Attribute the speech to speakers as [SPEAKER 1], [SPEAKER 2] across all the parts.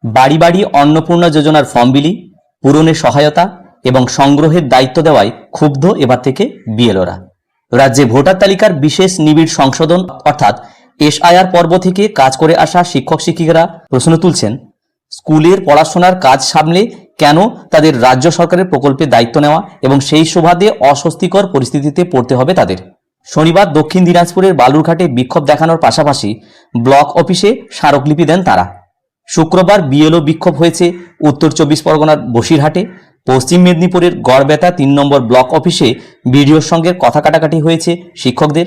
[SPEAKER 1] বাড়ি বাড়ি অন্নপূর্ণা যোজনার ফর্ম বিলি, পূরণে সহায়তা এবং সংগ্রহের দায়িত্ব দেওয়ায় ক্ষুব্ধ এবার থেকে বিএলওরা। রাজ্যে ভোটার তালিকার বিশেষ নিবিড় সংশোধন অর্থাৎ এসআইআর পর্ব থেকে কাজ করে আসা শিক্ষক শিক্ষিকারা প্রশ্ন তুলছেন, স্কুলের পড়াশোনার কাজ সামলে কেন তাদের রাজ্য সরকারের প্রকল্পে দায়িত্ব নেওয়া এবং সেই সুবাদে অস্বস্তিকর পরিস্থিতিতে পড়তে হবে তাদের। শনিবার দক্ষিণ দিনাজপুরের বালুরঘাটে বিক্ষোভ দেখানোর পাশাপাশি ব্লক অফিসে স্মারকলিপি দেন তারা। শুক্রবার বিএলও বিক্ষোভ হয়েছে উত্তর 24 পরগনার বসিরহাটে। পশ্চিম মেদিনীপুরের গড়বেতা 3 নম্বর ব্লক অফিসে বিডিওর সঙ্গে কথা কাটাকাটি হয়েছে শিক্ষকদের।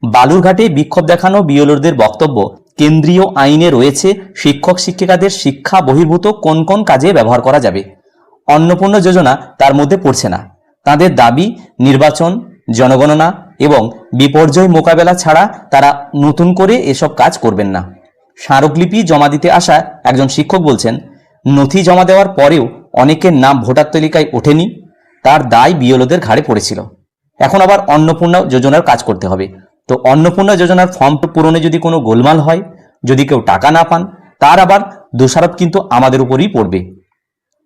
[SPEAKER 1] বালুরঘাটে বিক্ষোভ দেখানো বিএলওদের বক্তব্য, কেন্দ্রীয় আইনে রয়েছে শিক্ষক শিক্ষিকাদের শিক্ষা বহির্ভূত কোন কোন কাজে ব্যবহার করা যাবে। অন্নপূর্ণা যোজনা তার মধ্যে পড়ছে না। তাদের দাবি, নির্বাচন, জনগণনা এবং বিপর্যয় মোকাবেলা ছাড়া তারা নতুন করে এসব কাজ করবেন না। স্মারকলিপি জমা দিতে আসা একজন শিক্ষক বলছেন, নথি জমা দেওয়ার পরেও অনেকের নাম ভোটার তালিকায় ওঠেনি, তার দায় বিএলওদের ঘাড়ে পড়েছিল। এখন আবার অন্নপূর্ণা যোজনার কাজ করতে হবে। তো অন্নপূর্ণা যোজনার ফর্ম পূরণে যদি কোনো গোলমাল হয়, যদি কেউ টাকা না পান, তার আবার দোষারোপ কিন্তু আমাদের উপরই পড়বে।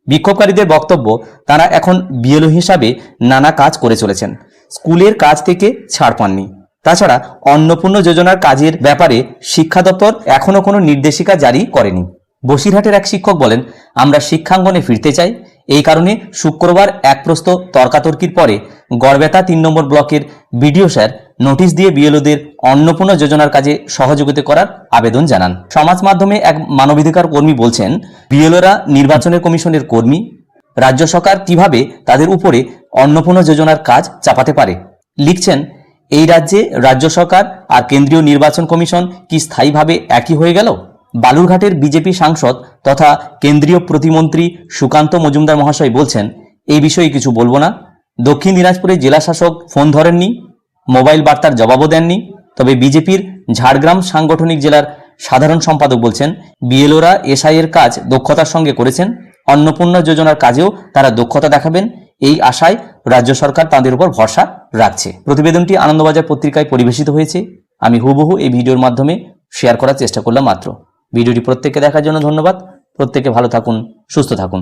[SPEAKER 1] বিক্ষোভকারীদের বক্তব্য, তারা এখন বিএলও হিসাবে নানা কাজ করে চলেছেন, স্কুলের কাজ থেকে ছাড় পাননি। তাছাড়া অন্নপূর্ণা যোজনার কাজের ব্যাপারে শিক্ষা দপ্তর এখনো কোনো নির্দেশিকা জারি করেনি। বসিরহাটের এক শিক্ষক বলেন, আমরা শিক্ষাঙ্গনে ফিরতে চাই। এই কারণে শুক্রবার এক প্রস্ত তর্কাতর্কির পরে গড়বেতা 3 নম্বর ব্লকের বিডিও স্যার নোটিশ দিয়ে বিএলওদের অন্নপূর্ণা যোজনার কাজে সহযোগিতা করার আবেদন জানান। সমাজ মাধ্যমে এক মানবাধিকার কর্মী বলছেন, বিএলওরা নির্বাচনের কমিশনের কর্মী, রাজ্য সরকার কিভাবে তাদের উপরে অন্নপূর্ণা যোজনার কাজ চাপাতে পারে। লিখছেন, এই রাজ্যে রাজ্য সরকার আর কেন্দ্রীয় নির্বাচন কমিশন কি স্থায়ীভাবে একই হয়ে গেল? বালুরঘাটের বিজেপি সাংসদ তথা কেন্দ্রীয় প্রতিমন্ত্রী সুকান্ত মজুমদার মহাশয় বলছেন, এই বিষয়ে কিছু বলবো না। দক্ষিণ দিনাজপুরে জেলা শাসক ফোন ধরেননি, মোবাইল বার্তার জবাবও দেননি। তবে বিজেপির ঝাড়গ্রাম সাংগঠনিক জেলার সাধারণ সম্পাদক বলছেন, বিএলওরা এসআইয়ের কাজ দক্ষতার সঙ্গে করেছেন, অন্নপূর্ণা যোজনার কাজেও তারা দক্ষতা দেখাবেন, এই আশায় রাজ্য সরকার তাদের উপর ভরসা রাখছে। প্রতিবেদনটি আনন্দবাজার পত্রিকায় পরিবেশিত হয়েছে। আমি হুবহু এই ভিডিওর মাধ্যমে শেয়ার করার চেষ্টা করলাম মাত্র। ভিডিওটি প্রত্যেককে দেখার জন্য ধন্যবাদ। প্রত্যেকে ভালো থাকুন, সুস্থ থাকুন।